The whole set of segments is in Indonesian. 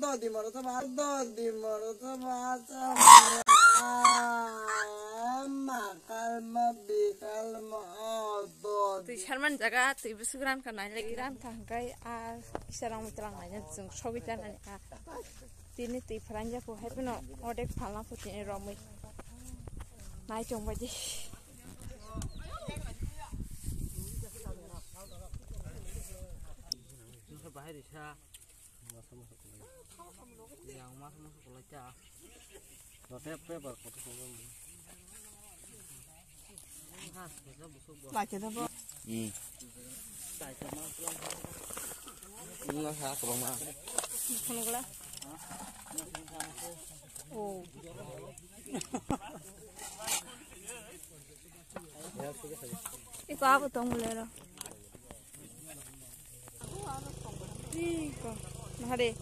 Tui Sharman jaga tui besukuran kan nanya lagi ran tangkai isarang mitelang nanya jeng sobi jalan tini tui peranja ko happy no odek phalang ko tini romui nai chong baji bahaya desa yang masuk sekolah cah rote paper foto baca dah bo ini saya ke rumah kono gula oh iko apa tong bolero iko nahare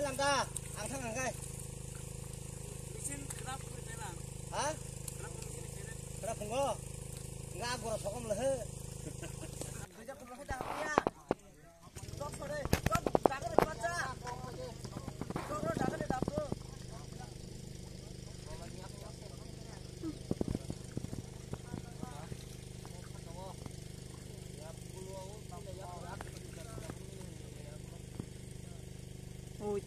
langka angthang angkai mesin kerap lang ha kerap nggo enggak gua sokom leh kerja ku leh dah ya sok sore sok daga de baca sok daga de dapur oi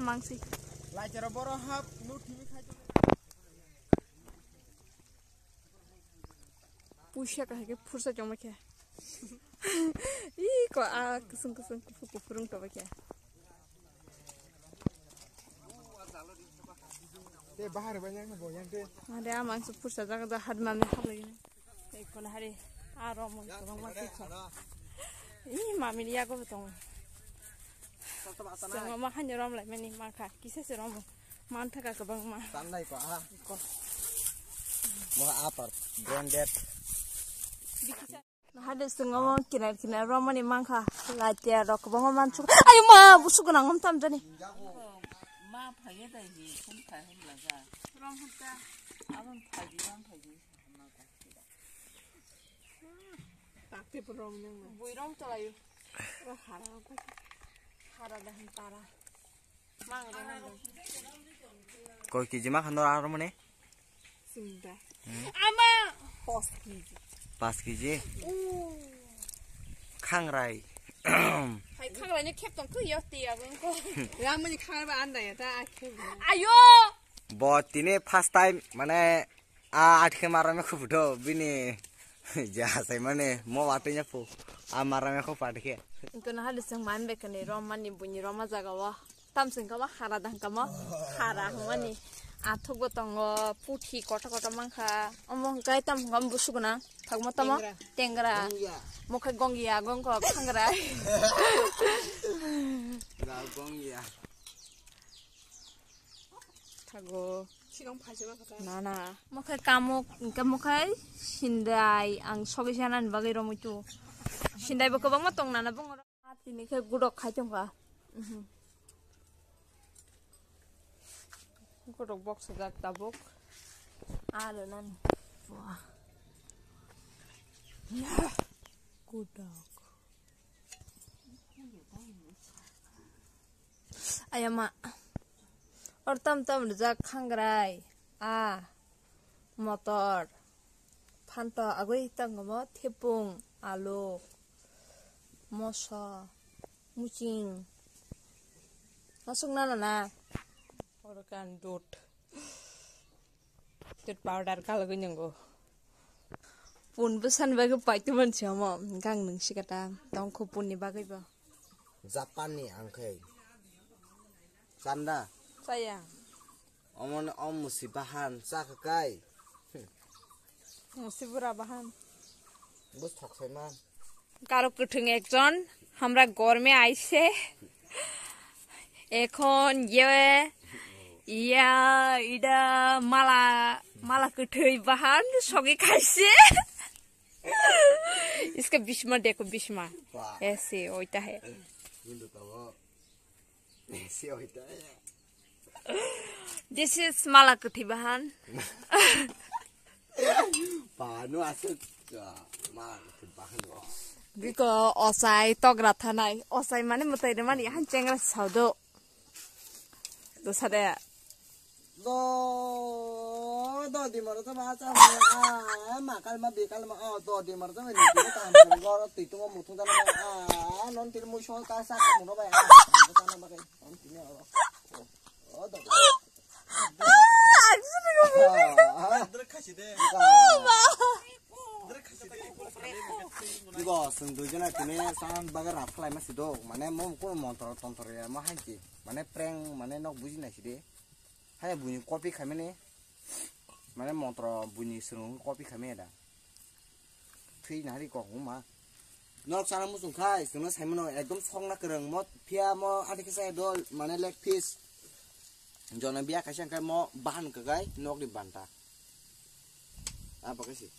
mangsi lai cara boro hap nu timi khai pusha ka ke fursa joma ke ko kusung ku furung to ba ke te bahar banyak na boyang te ada mangsi fursa jaga da had man ha lagi ne ko na hari aro mo ko ma ke cha mami ya ko betong sama mah hanya rom lai meni maka kisah serom mantha ka bang ma tandai ko mau apa branded hade sengama kinar rom ni mangka latia rok bang man chu ayo ma busuk nang ham tam jani ma phage dai ji kun khai hum laga rom hutta abang phagi takte rom nang buirom tolayu ra hara dah hantara mang re nang koi kiji ma khandor aro mane singda ama 5 kiji khangrai hai khangrai ni khep tong ku yo ti abang ko ramani khangrai ba anda ya ta khep ayo botine first time mane atke marame khubdo bini jahasai mane mo watenya pu marame khu patke Ingkana hal iseng man bekane Roma ni bunyi Roma jagawa tam sing kama hara dang kama hara mani athok botong puthi kota mangkha omong kai tam ngam busuguna thagma tama tengra mukha gongia gongko khangra gongia thago sigang phajeba kata nana mukha kamuk ingka mukha sindai ang sogi janan bagai romutu sindai bako bang matong nana bang ini ke gudok kacang ka gudok box sejak tabuk ada nan wah gudok ayam mak or tam rejak khangrai motor phanta agoi tangmo thepung alu mosa mucing masuk na organ dot powder kalau nyenggo pun besan bagai paitu manusia gang nengsi kata tong kupun ni bagai ba Japan ni angkai sanda sayang om musibahan sakakai musibura bahan bus thok man কারো কুঠুং একজন আমরা গরমে আইছে এখন ইডা মালা কুঠুই বাহান সঙ্গে খাইছে इसका बिस्मा देखो बिस्मा वाह ऐसे होता है window tawo ऐसे होता है this is malakati bahan panu asuk mal bahano biko osai togra thanai osai mane mutai de mani han chengra saudo to sade do di mar ta ba cha ma kal ma be kal ma do di mar ta ni ti ta ham go ro ti tu mo thung ta na non ti mu so ka sa ka mu ro ba ta na ba kai on ti ne o do 이거 승도전에 그네 산 바가 라플라이 마시도 만에 몸 꼬는 몬터 tontor야 뭐 한지 만에 프랭 만에 너 부지나 시데 하야 부니 커피 카메네 만에 몬터 부니 스롱 커피 카메다 트이 나리 거 고마 너 사람 무슨 카이 스노 사이먼 एकदम 성나 그런 뭐 피아 뭐 아디케사이 돌 만에 렉 피스 Jona biya kasi ang kay mo bahan kagay nok di banta. Apa kasi?